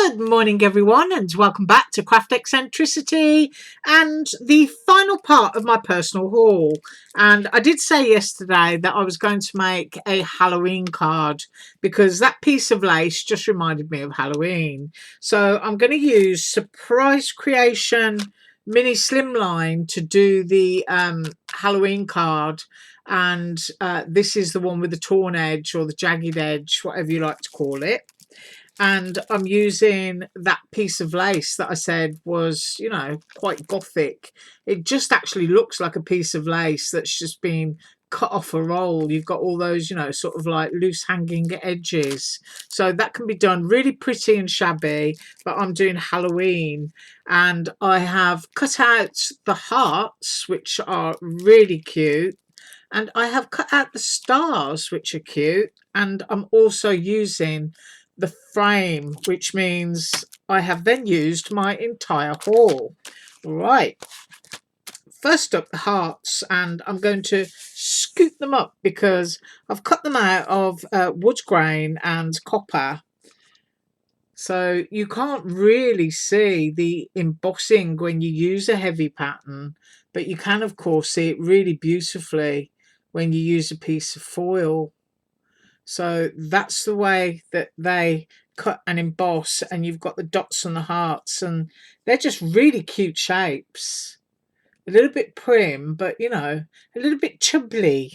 Good morning, everyone, and welcome back to Craft Eccentricity and the final part of my personal haul. And I did say yesterday that I was going to make a Halloween card because that piece of lace just reminded me of Halloween. So I'm going to use Surprise Creation Mini Slimline to do the Halloween card. And this is the one with the torn edge or the jagged edge, whatever you like to call it. And I'm using that piece of lace that I said was, quite gothic. It just actually looks like a piece of lace that's just been cut off a roll. You've got all those, sort of like loose hanging edges. So that can be done really pretty and shabby, but I'm doing Halloween and I have cut out the hearts, which are really cute. And I have cut out the stars, which are cute. And I'm also using the frame, which means I have then used my entire haul. Right, first up the hearts, and I'm going to scoop them up because I've cut them out of wood grain and copper, so you can't really see the embossing when you use a heavy pattern, but you can of course see it really beautifully when you use a piece of foil. So that's the way that they cut and emboss, and you've got the dots and the hearts, and they're just really cute shapes. A little bit prim, but a little bit chubbly.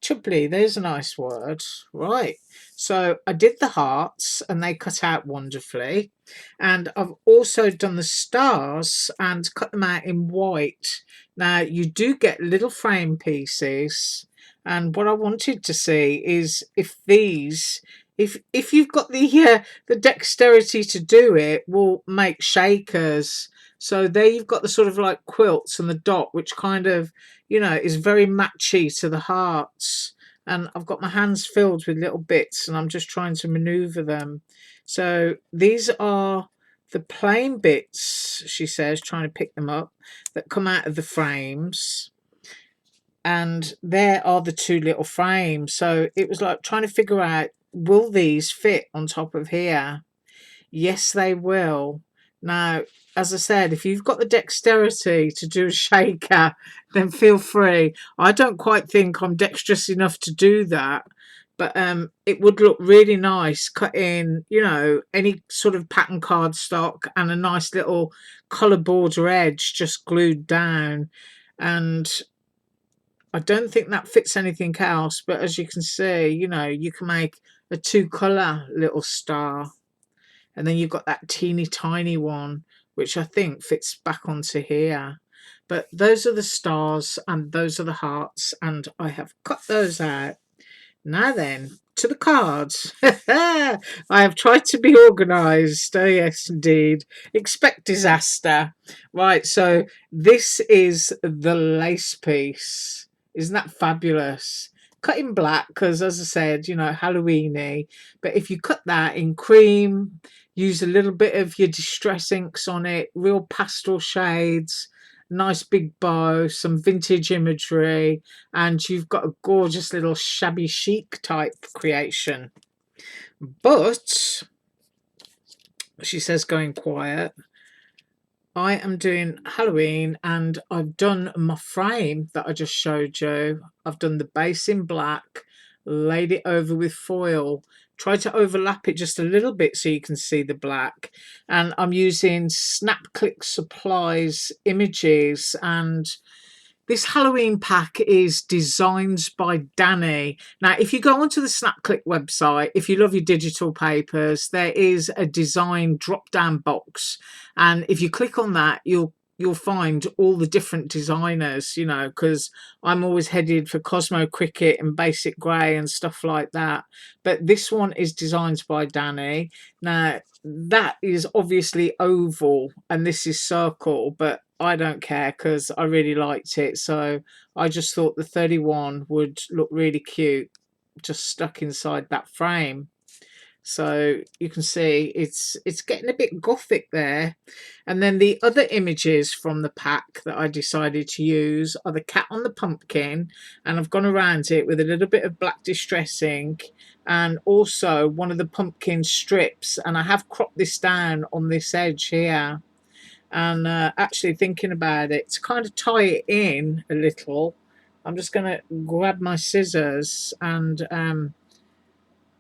Chubbly, there's a nice word. Right. So I did the hearts and they cut out wonderfully. And I've also done the stars and cut them out in white. Now you do get little frame pieces. And what I wanted to see is if these, if you've got the dexterity to do it, will make shakers. So there you've got the sort of like quilts and the dot, which kind of, is very matchy to the hearts. And I've got my hands filled with little bits and I'm just trying to maneuver them. So these are the plain bits, she says, trying to pick them up, that come out of the frames. And there are the two little frames. So it was like trying to figure out, will these fit on top of here? Yes, they will. Now, as I said, if you've got the dexterity to do a shaker, then feel free. I don't quite think I'm dexterous enough to do that, but it would look really nice cut in, any sort of pattern cardstock and a nice little colour border edge just glued down. And I don't think that fits anything else, but as you can see, you can make a two-colour little star. And then you've got that teeny tiny one, which I think fits back onto here. But those are the stars and those are the hearts, and I have cut those out. Now then, to the cards. I have tried to be organised. Oh yes, indeed. Expect disaster. Right, so this is the lace piece. Isn't that fabulous? Cut in black because, as I said, Halloweeny. But if you cut that in cream, use a little bit of your distress inks on it, real pastel shades, nice big bow, some vintage imagery, and you've got a gorgeous little shabby chic type creation. But she says, going quiet, I am doing Halloween and I've done my frame that I just showed you. I've done the base in black, laid it over with foil, tried to overlap it just a little bit so you can see the black. And I'm using Snap Click Supplies images, and this Halloween pack is Designs by Danny. Now, if you go onto the SnapClick website, if you love your digital papers, there is a design drop-down box. And if you click on that, you'll find all the different designers, because I'm always headed for Cosmo Cricket and Basic Grey and stuff like that. But this one is Designs by Danny. Now, that is obviously oval and this is circle, but I don't care because I really liked it. So I just thought the 31 would look really cute just stuck inside that frame. So you can see it's getting a bit gothic there. And then the other images from the pack that I decided to use are the cat on the pumpkin, and I've gone around it with a little bit of black distress ink, and also one of the pumpkin strips, and I have cropped this down on this edge here. And actually thinking about it, to kind of tie it in a little, I'm just going to grab my scissors and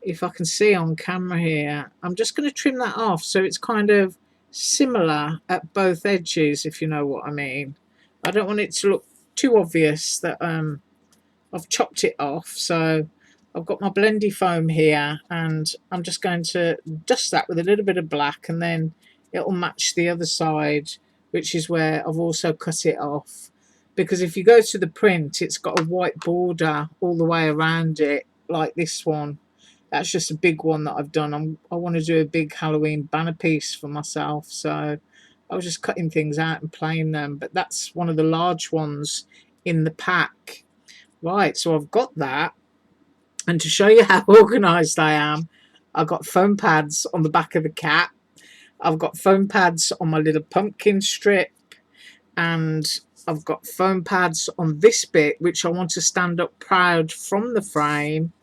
if I can see on camera here, I'm just going to trim that off so it's kind of similar at both edges, if you know what I mean. I don't want it to look too obvious that I've chopped it off. So I've got my blendy foam here, and I'm just going to dust that with a little bit of black, and then it'll match the other side, which is where I've also cut it off. Because if you go to the print, it's got a white border all the way around it, like this one. That's just a big one that I've done. I want to do a big Halloween banner piece for myself, so I was just cutting things out and playing them. But that's one of the large ones in the pack. Right, so I've got that. And to show you how organised I am, I've got foam pads on the back of the cat. I've got foam pads on my little pumpkin strip. And I've got foam pads on this bit, which I want to stand up proud from the frame.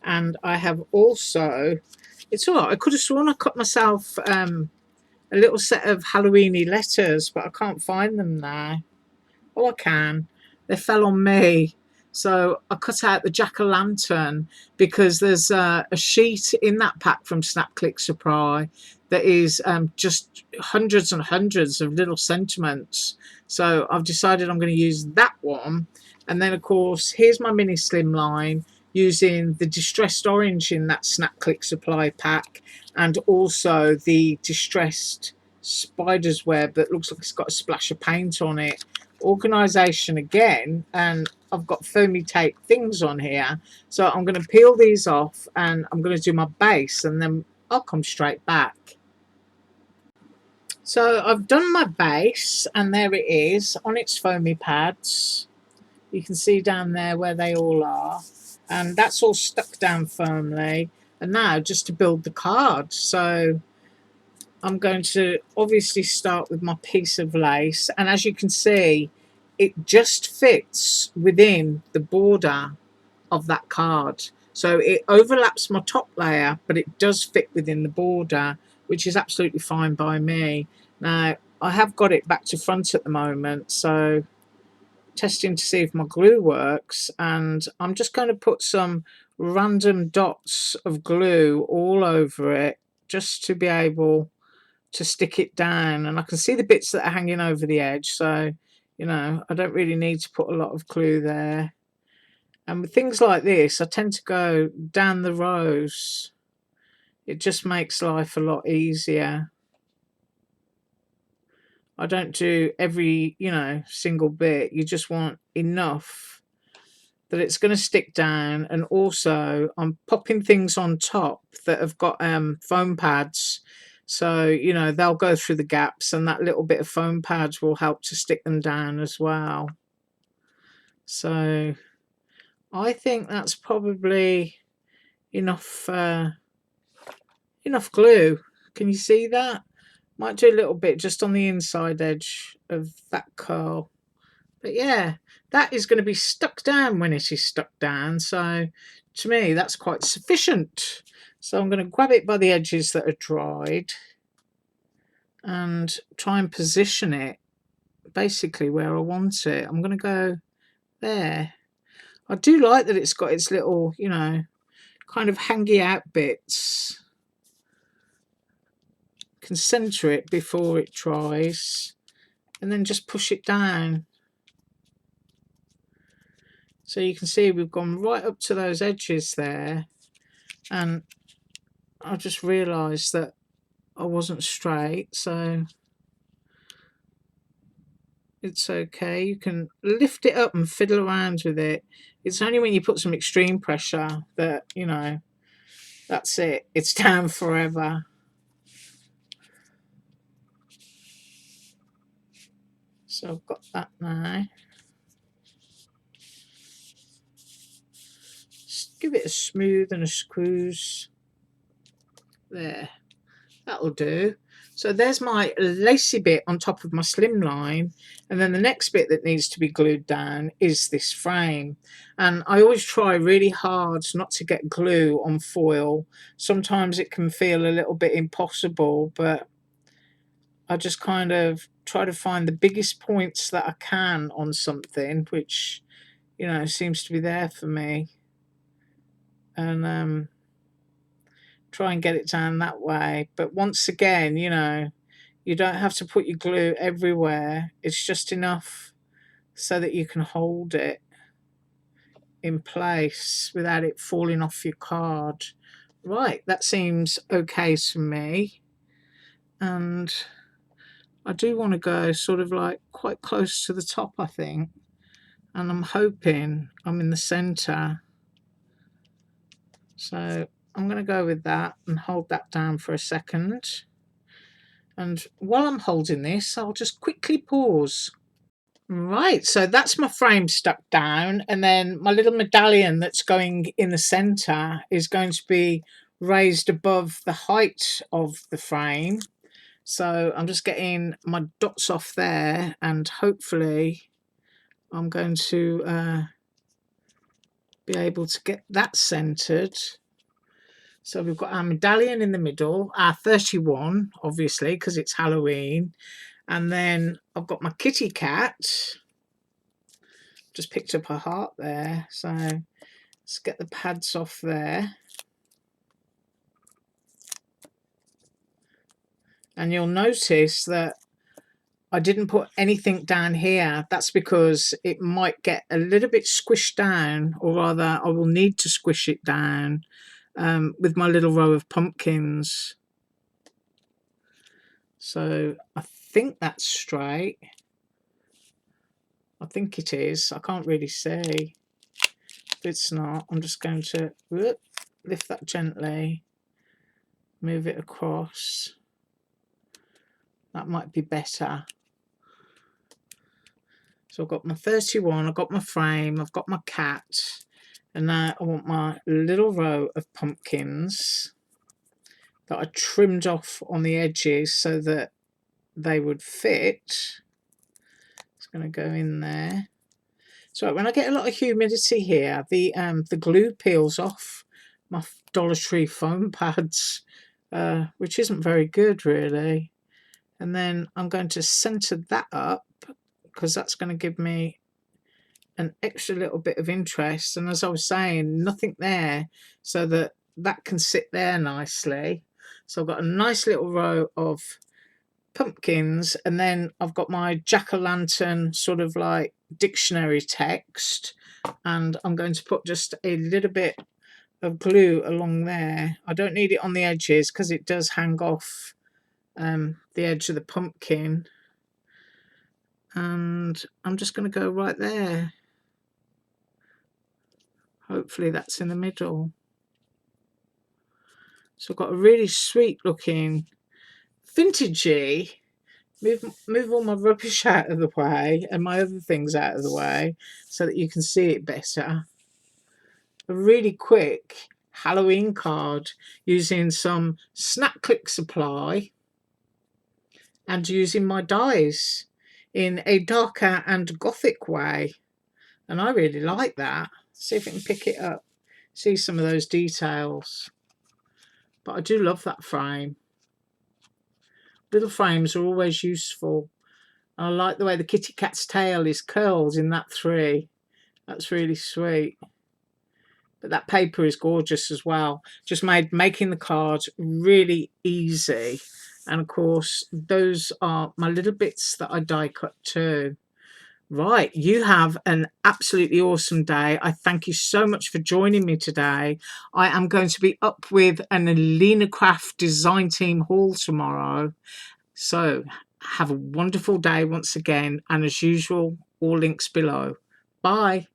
And I have also, it's all right, I could have sworn I cut myself a little set of Halloweeny letters, but I can't find them now. Oh, I can. They fell on me. So I cut out the jack-o'-lantern because there's a sheet in that pack from Snap Click Supply that is just hundreds and hundreds of little sentiments. So I've decided I'm going to use that one. And then, of course, here's my mini slimline using the distressed orange in that Snap Click Supply pack, and also the distressed spider's web that looks like it's got a splash of paint on it. Organisation again, and I've got foamy tape things on here, so I'm going to peel these off and I'm going to do my base, and then I'll come straight back. So I've done my base, and there it is on its foamy pads. You can see down there where they all are, and that's all stuck down firmly. And now just to build the card, so I'm going to obviously start with my piece of lace, and as you can see, it just fits within the border of that card. So it overlaps my top layer, but it does fit within the border, which is absolutely fine by me. Now, I have got it back to front at the moment, so testing to see if my glue works, and I'm just going to put some random dots of glue all over it just to be able to stick it down. And I can see the bits that are hanging over the edge, so you know I don't really need to put a lot of glue there. And with things like this, I tend to go down the rows. It just makes life a lot easier. I don't do every, single bit. You just want enough that it's going to stick down. And also I'm popping things on top that have got foam pads, so they'll go through the gaps, and that little bit of foam pads will help to stick them down as well. So I think that's probably enough enough glue. Can you see that? Might do a little bit just on the inside edge of that curl. But yeah, that is going to be stuck down when it is stuck down. So to me, that's quite sufficient. So I'm going to grab it by the edges that are dried and try and position it basically where I want it. I'm going to go there. I do like that it's got its little, kind of hangy out bits. Can center it before it dries and then just push it down. So you can see we've gone right up to those edges there, and I just realised that I wasn't straight, so it's okay. You can lift it up and fiddle around with it. It's only when you put some extreme pressure that, that's it. It's down forever. So I've got that now. Just give it a smooth and a squeeze. There, that'll do. So there's my lacy bit on top of my slimline, and then the next bit that needs to be glued down is this frame. And I always try really hard not to get glue on foil. Sometimes it can feel a little bit impossible, but I just kind of try to find the biggest points that I can on something, which, you know, seems to be there for me, and try and get it down that way. But once again, you know, you don't have to put your glue everywhere. It's just enough so that you can hold it in place without it falling off your card. Right, that seems okay to me. And I do want to go sort of like quite close to the top, I think. And I'm hoping I'm in the center. So I'm going to go with that and hold that down for a second. And while I'm holding this, I'll just quickly pause. Right, so that's my frame stuck down, and then my little medallion that's going in the center is going to be raised above the height of the frame. So I'm just getting my dots off there, and hopefully I'm going to be able to get that centered. So we've got our medallion in the middle, our 31, obviously, because it's Halloween. And then I've got my kitty cat. Just picked up her heart there. So let's get the pads off there. And you'll notice that I didn't put anything down here. That's because it might get a little bit squished down, or rather I will need to squish it down with my little row of pumpkins. So I think that's straight. I think it is. I can't really see. If it's not, I'm just going to lift that gently, move it across. That might be better. So I've got my 31, I've got my frame, I've got my cat, and now I want my little row of pumpkins that I trimmed off on the edges so that they would fit. It's going to go in there. So when I get a lot of humidity here, the glue peels off my Dollar Tree foam pads, which isn't very good really. And then I'm going to center that up because that's going to give me an extra little bit of interest. And as I was saying, nothing there, so that that can sit there nicely. So I've got a nice little row of pumpkins, and then I've got my jack-o'-lantern sort of like dictionary text, and I'm going to put just a little bit of glue along there. I don't need it on the edges because it does hang off the edge of the pumpkin, and I'm just going to go right there. Hopefully that's in the middle. So I've got a really sweet looking vintagey, move all my rubbish out of the way and my other things out of the way so that you can see it better. A really quick Halloween card using some snap click supply and using my dies in a darker and gothic way, and I really like that. See if I can pick it up, see some of those details. But I do love that frame. Little frames are always useful. And I like the way the kitty cat's tail is curled in that 3. That's really sweet. But that paper is gorgeous as well. Just made making the cards really easy. And of course, those are my little bits that I die cut too. Right, you have an absolutely awesome day. I thank you so much for joining me today. I am going to be up with an Alina Craft design team haul tomorrow. So have a wonderful day once again, and as usual, all links below. Bye.